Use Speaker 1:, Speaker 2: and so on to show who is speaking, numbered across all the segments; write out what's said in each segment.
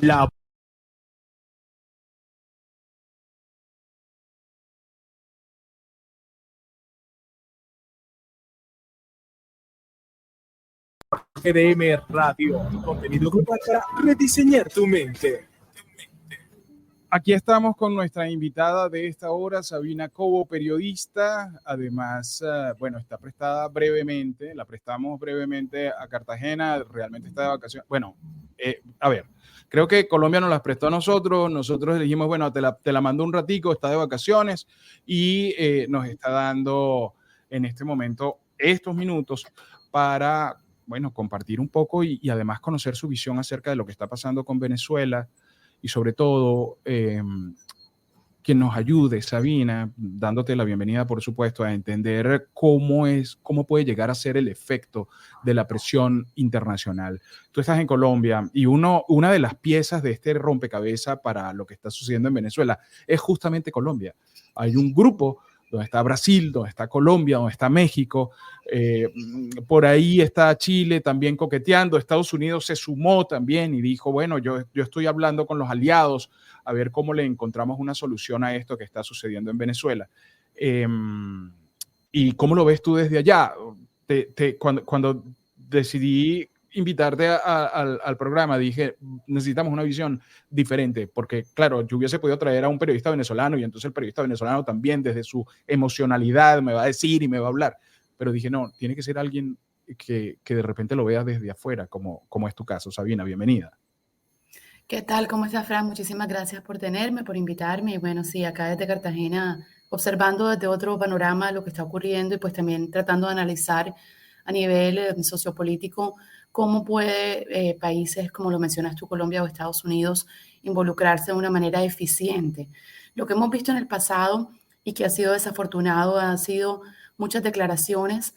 Speaker 1: La GDM Radio, contenido global para rediseñar tu mente.
Speaker 2: Aquí estamos con nuestra invitada de esta hora, Sabina Cobo, periodista. Además, bueno, está prestada brevemente, la prestamos brevemente a Cartagena, realmente está de vacaciones. Bueno, a ver, creo que Colombia nos las prestó a nosotros le dijimos, bueno, te la mando un ratico, está de vacaciones y nos está dando en este momento estos minutos para, bueno, compartir un poco y además conocer su visión acerca de lo que está pasando con Venezuela. Y sobre todo, que nos ayude, Sabina, dándote la bienvenida, por supuesto, a entender cómo puede llegar a ser el efecto de la presión internacional. Tú estás en Colombia y una de las piezas de este rompecabezas para lo que está sucediendo en Venezuela es justamente Colombia. Hay un grupo donde está Brasil, donde está Colombia, donde está México, por ahí está Chile también coqueteando, Estados Unidos se sumó también y dijo, bueno, yo estoy hablando con los aliados a ver cómo le encontramos una solución a esto que está sucediendo en Venezuela. ¿Y cómo lo ves tú desde allá? Cuando decidí invitarte al programa, dije, necesitamos una visión diferente, porque claro, yo hubiese podido traer a un periodista venezolano y entonces el periodista venezolano también desde su emocionalidad me va a decir y me va a hablar, pero dije, no, tiene que ser alguien que de repente lo vea desde afuera, como es tu caso. Sabina, bienvenida.
Speaker 3: ¿Qué tal? ¿Cómo estás, Fran? Muchísimas gracias por tenerme, por invitarme. Y bueno, sí, acá desde Cartagena, observando desde otro panorama lo que está ocurriendo y pues también tratando de analizar a nivel sociopolítico cómo puede países, como lo mencionas tú, Colombia o Estados Unidos, involucrarse de una manera eficiente. Lo que hemos visto en el pasado y que ha sido desafortunado han sido muchas declaraciones,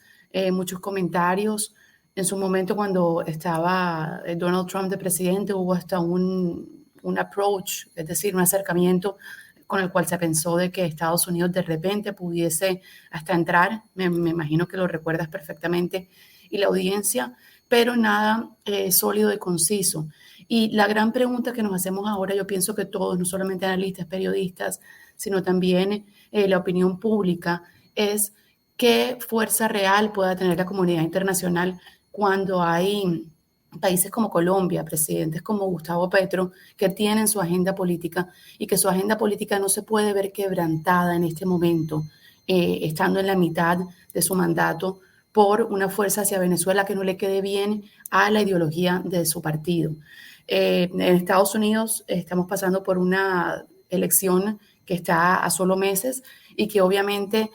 Speaker 3: muchos comentarios. En su momento, cuando estaba Donald Trump de presidente, hubo hasta un approach, es decir, un acercamiento con el cual se pensó de que Estados Unidos de repente pudiese hasta entrar, me imagino que lo recuerdas perfectamente, y la audiencia, pero nada sólido y conciso. Y la gran pregunta que nos hacemos ahora, yo pienso que todos, no solamente analistas, periodistas, sino también la opinión pública, es qué fuerza real pueda tener la comunidad internacional cuando hay países como Colombia, presidentes como Gustavo Petro, que tienen su agenda política y que su agenda política no se puede ver quebrantada en este momento, estando en la mitad de su mandato, por una fuerza hacia Venezuela que no le quede bien a la ideología de su partido. En Estados Unidos estamos pasando por una elección que está a solo meses y que obviamente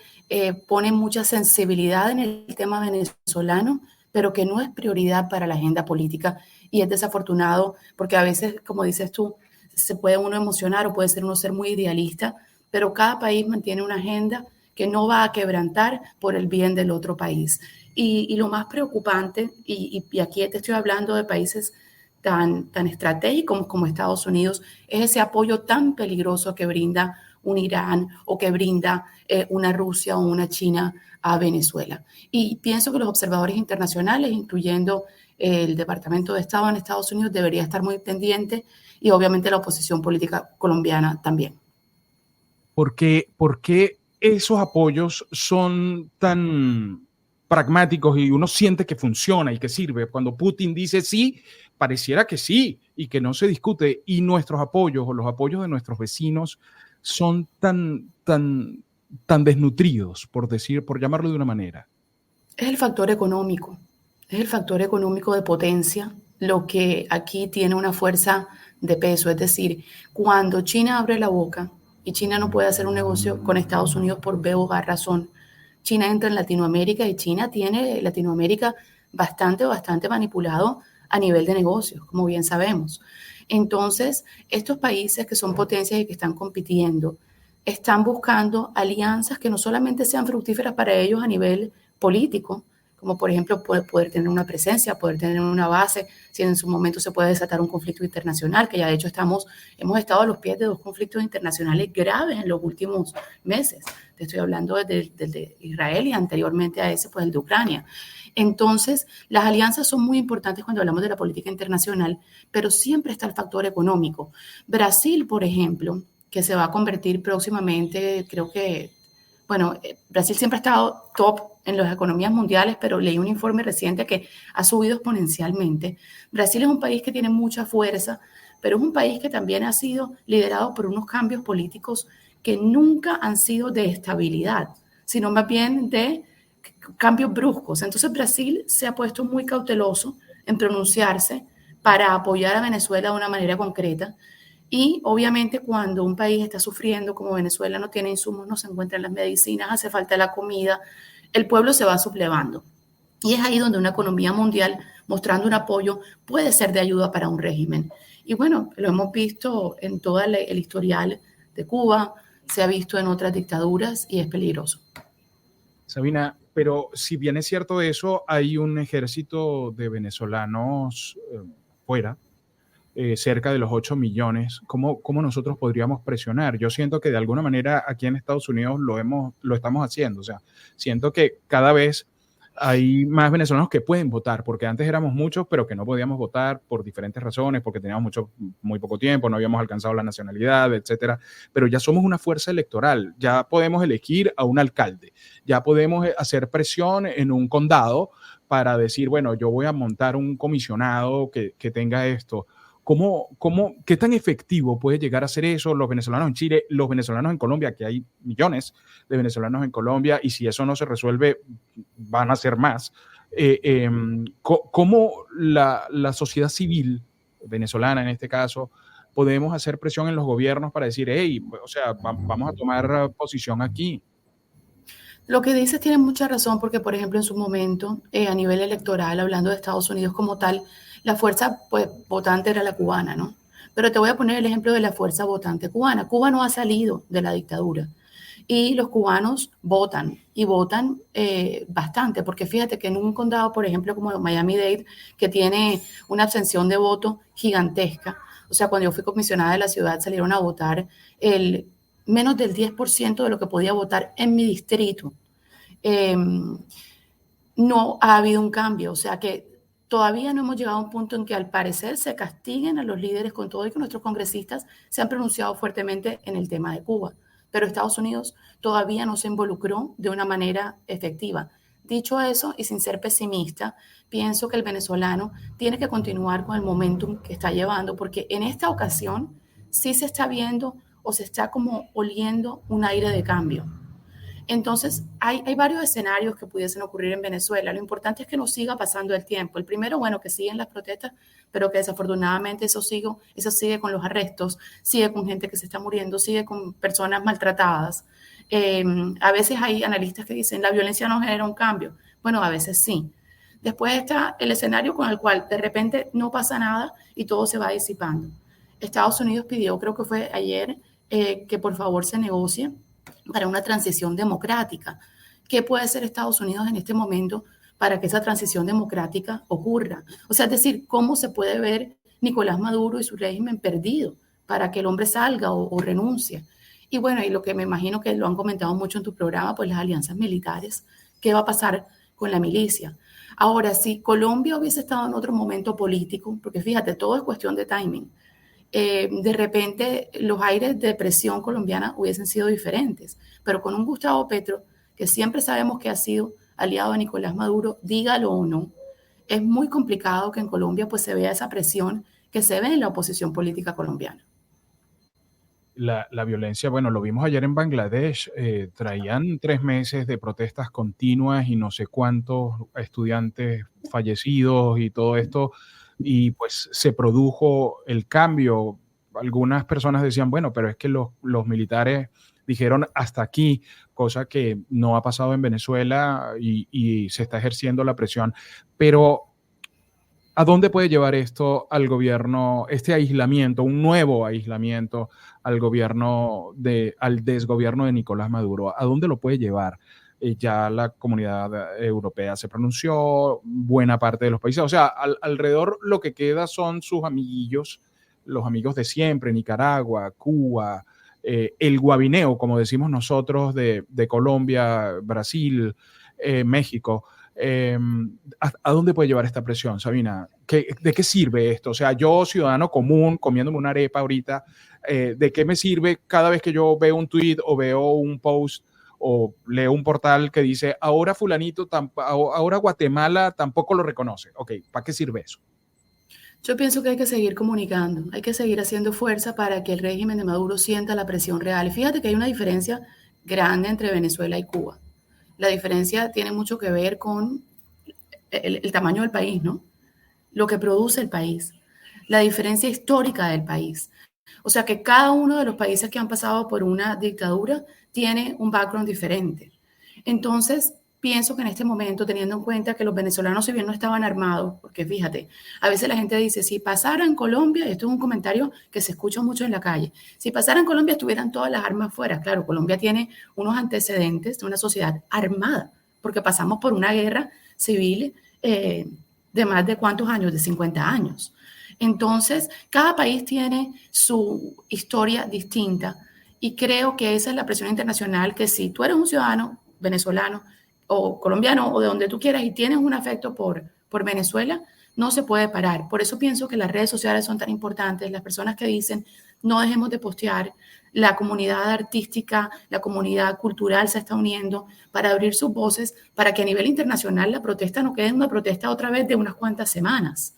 Speaker 3: pone mucha sensibilidad en el tema venezolano, pero que no es prioridad para la agenda política y es desafortunado porque a veces, como dices tú, se puede uno emocionar o puede ser uno ser muy idealista, pero cada país mantiene una agenda que no va a quebrantar por el bien del otro país. Y lo más preocupante, y aquí te estoy hablando de países tan estratégicos como Estados Unidos, es ese apoyo tan peligroso que brinda un Irán o que brinda una Rusia o una China a Venezuela. Y pienso que los observadores internacionales, incluyendo el Departamento de Estado en Estados Unidos, debería estar muy pendiente y obviamente la oposición política colombiana también.
Speaker 2: ¿Por qué esos apoyos son tan pragmáticos y uno siente que funciona y que sirve? Cuando Putin dice sí, pareciera que sí y que no se discute, y nuestros apoyos o los apoyos de nuestros vecinos son tan desnutridos, por llamarlo de una manera.
Speaker 3: Es el factor económico, es el factor económico de potencia lo que aquí tiene una fuerza de peso. Es decir, cuando China abre la boca y China no puede hacer un negocio con Estados Unidos por B o A razón, China entra en Latinoamérica y China tiene Latinoamérica bastante manipulado a nivel de negocios, como bien sabemos. Entonces, estos países que son potencias y que están compitiendo, están buscando alianzas que no solamente sean fructíferas para ellos a nivel político, como por ejemplo poder tener una presencia, poder tener una base, si en su momento se puede desatar un conflicto internacional, que ya de hecho hemos estado a los pies de 2 conflictos internacionales graves en los últimos meses. Te estoy hablando del de Israel y anteriormente a ese, pues el de Ucrania. Entonces, las alianzas son muy importantes cuando hablamos de la política internacional, pero siempre está el factor económico. Brasil, por ejemplo, que se va a convertir próximamente, creo que, bueno, Brasil siempre ha estado top en las economías mundiales, pero leí un informe reciente que ha subido exponencialmente. Brasil es un país que tiene mucha fuerza, pero es un país que también ha sido liderado por unos cambios políticos que nunca han sido de estabilidad, sino más bien de cambios bruscos. Entonces Brasil se ha puesto muy cauteloso en pronunciarse para apoyar a Venezuela de una manera concreta. Y obviamente cuando un país está sufriendo, como Venezuela no tiene insumos, no se encuentran las medicinas, hace falta la comida, el pueblo se va sublevando. Y es ahí donde una economía mundial mostrando un apoyo puede ser de ayuda para un régimen. Y bueno, lo hemos visto en todo el historial de Cuba, se ha visto en otras dictaduras y es peligroso.
Speaker 2: Sabina, pero si bien es cierto eso, hay un ejército de venezolanos fuera, cerca de los 8 millones. ¿Cómo nosotros podríamos presionar? Yo siento que de alguna manera aquí en Estados Unidos lo estamos haciendo. O sea, siento que cada vez hay más venezolanos que pueden votar, porque antes éramos muchos, pero que no podíamos votar por diferentes razones, porque teníamos muy poco tiempo, no habíamos alcanzado la nacionalidad, etcétera. Pero ya somos una fuerza electoral, ya podemos elegir a un alcalde, ya podemos hacer presión en un condado para decir, bueno, yo voy a montar un comisionado que tenga esto. ¿Qué tan efectivo puede llegar a ser eso? Los venezolanos en Chile, los venezolanos en Colombia, que hay millones de venezolanos en Colombia, y si eso no se resuelve, van a ser más. ¿Cómo la sociedad civil venezolana, en este caso, podemos hacer presión en los gobiernos para decir, hey, o sea, vamos a tomar posición aquí?
Speaker 3: Lo que dices tiene mucha razón porque, por ejemplo, en su momento, a nivel electoral, hablando de Estados Unidos como tal, la fuerza pues, votante era la cubana, ¿no? Pero te voy a poner el ejemplo de la fuerza votante cubana. Cuba no ha salido de la dictadura y los cubanos votan y votan bastante, porque fíjate que en un condado, por ejemplo, como Miami-Dade, que tiene una abstención de voto gigantesca, o sea, cuando yo fui comisionada de la ciudad salieron a votar menos del 10% de lo que podía votar en mi distrito. No ha habido un cambio, o sea que todavía no hemos llegado a un punto en que al parecer se castiguen a los líderes con todo y que nuestros congresistas se han pronunciado fuertemente en el tema de Cuba, pero Estados Unidos todavía no se involucró de una manera efectiva. Dicho eso, y sin ser pesimista, pienso que el venezolano tiene que continuar con el momentum que está llevando, porque en esta ocasión sí se está viendo o se está como oliendo un aire de cambio. Entonces, hay varios escenarios que pudiesen ocurrir en Venezuela. Lo importante es que no siga pasando el tiempo. El primero, bueno, que siguen las protestas, pero que desafortunadamente eso sigue con los arrestos, sigue con gente que se está muriendo, sigue con personas maltratadas. A veces hay analistas que dicen la violencia no genera un cambio. Bueno, a veces sí. Después está el escenario con el cual de repente no pasa nada y todo se va disipando. Estados Unidos pidió, creo que fue ayer, que por favor se negocie para una transición democrática. ¿Qué puede hacer Estados Unidos en este momento para que esa transición democrática ocurra? O sea, es decir, ¿cómo se puede ver Nicolás Maduro y su régimen perdido para que el hombre salga o renuncie? Y bueno, y lo que me imagino que lo han comentado mucho en tu programa, pues las alianzas militares. ¿Qué va a pasar con la milicia? Ahora, si Colombia hubiese estado en otro momento político, porque fíjate, todo es cuestión de timing, de repente los aires de presión colombiana hubiesen sido diferentes, pero con un Gustavo Petro, que siempre sabemos que ha sido aliado de Nicolás Maduro, dígalo o no, es muy complicado que en Colombia pues se vea esa presión que se ve en la oposición política colombiana.
Speaker 2: La violencia, bueno, lo vimos ayer en Bangladesh, traían 3 meses de protestas continuas y no sé cuántos estudiantes fallecidos y todo esto, y pues se produjo el cambio. Algunas personas decían, bueno, pero es que los militares dijeron hasta aquí, cosa que no ha pasado en Venezuela y se está ejerciendo la presión. Pero ¿a dónde puede llevar esto al gobierno, este aislamiento, un nuevo aislamiento al desgobierno de Nicolás Maduro? ¿A dónde lo puede llevar? ya la comunidad europea se pronunció, buena parte de los países, o sea, alrededor lo que queda son sus amiguillos, los amigos de siempre, Nicaragua, Cuba, el guabineo, como decimos nosotros, de Colombia, Brasil, México. ¿A dónde puede llevar esta presión, Sabina? ¿De qué sirve esto? O sea, yo, ciudadano común, comiéndome una arepa ahorita, ¿de qué me sirve cada vez que yo veo un tweet o veo un post o leo un portal que dice, ahora fulanito, ahora Guatemala tampoco lo reconoce? Ok, ¿para qué sirve eso?
Speaker 3: Yo pienso que hay que seguir comunicando, hay que seguir haciendo fuerza para que el régimen de Maduro sienta la presión real. Y fíjate que hay una diferencia grande entre Venezuela y Cuba. La diferencia tiene mucho que ver con el tamaño del país, ¿no? Lo que produce el país, la diferencia histórica del país. O sea que cada uno de los países que han pasado por una dictadura tiene un background diferente. Entonces, pienso que en este momento, teniendo en cuenta que los venezolanos, si bien no estaban armados, porque fíjate, a veces la gente dice, si pasara en Colombia, esto es un comentario que se escucha mucho en la calle, si pasara en Colombia estuvieran todas las armas fuera. Claro, Colombia tiene unos antecedentes de una sociedad armada, porque pasamos por una guerra civil de más de ¿cuántos años? De 50 años. Entonces, cada país tiene su historia distinta y creo que esa es la presión internacional, que si tú eres un ciudadano venezolano o colombiano o de donde tú quieras y tienes un afecto por Venezuela, no se puede parar. Por eso pienso que las redes sociales son tan importantes, las personas que dicen no dejemos de postear, la comunidad artística, la comunidad cultural se está uniendo para abrir sus voces, para que a nivel internacional la protesta no quede una protesta otra vez de unas cuantas semanas.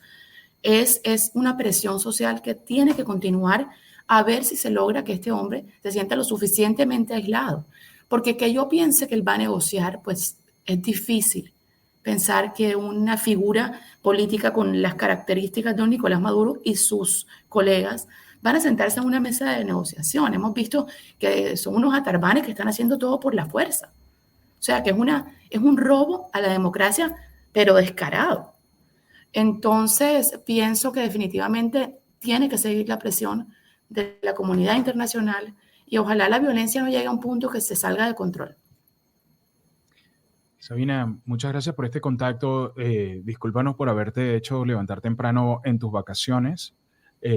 Speaker 3: Es una presión social que tiene que continuar a ver si se logra que este hombre se sienta lo suficientemente aislado. Porque que yo piense que él va a negociar, pues es difícil pensar que una figura política con las características de un Nicolás Maduro y sus colegas van a sentarse en una mesa de negociación. Hemos visto que son unos atarbanes que están haciendo todo por la fuerza. O sea, que es un robo a la democracia, pero descarado. Entonces, pienso que definitivamente tiene que seguir la presión de la comunidad internacional y ojalá la violencia no llegue a un punto que se salga de control.
Speaker 2: Sabina, muchas gracias por este contacto. Discúlpanos por haberte hecho levantar temprano en tus vacaciones.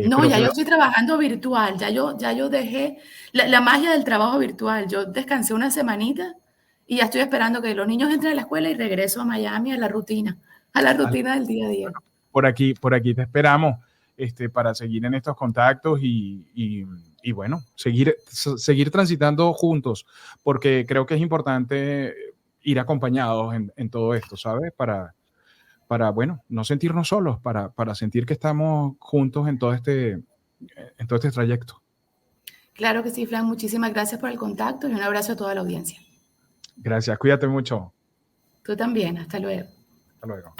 Speaker 3: No, ya yo estoy trabajando virtual, ya yo dejé la magia del trabajo virtual. Yo descansé una semanita y ya estoy esperando que los niños entren a la escuela y regreso a Miami a la rutina del día a día.
Speaker 2: Por aquí te esperamos para seguir en estos contactos y bueno, seguir transitando juntos, porque creo que es importante ir acompañados en todo esto, ¿sabes? Para bueno, no sentirnos solos, para sentir que estamos juntos en todo este trayecto.
Speaker 3: Claro que sí, Fran. Muchísimas gracias por el contacto y un abrazo a toda la audiencia.
Speaker 2: Gracias, cuídate mucho.
Speaker 3: Tú también, hasta luego.
Speaker 2: Hasta luego.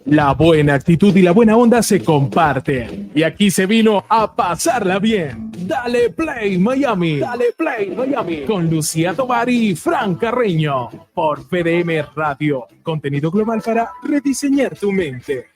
Speaker 1: La buena actitud y la buena onda se comparten. Y aquí se vino a pasarla bien. Dale Play Miami. Dale Play Miami. Con Lucía Tovar y Fran Carreño. Por FDM Radio. Contenido global para rediseñar tu mente.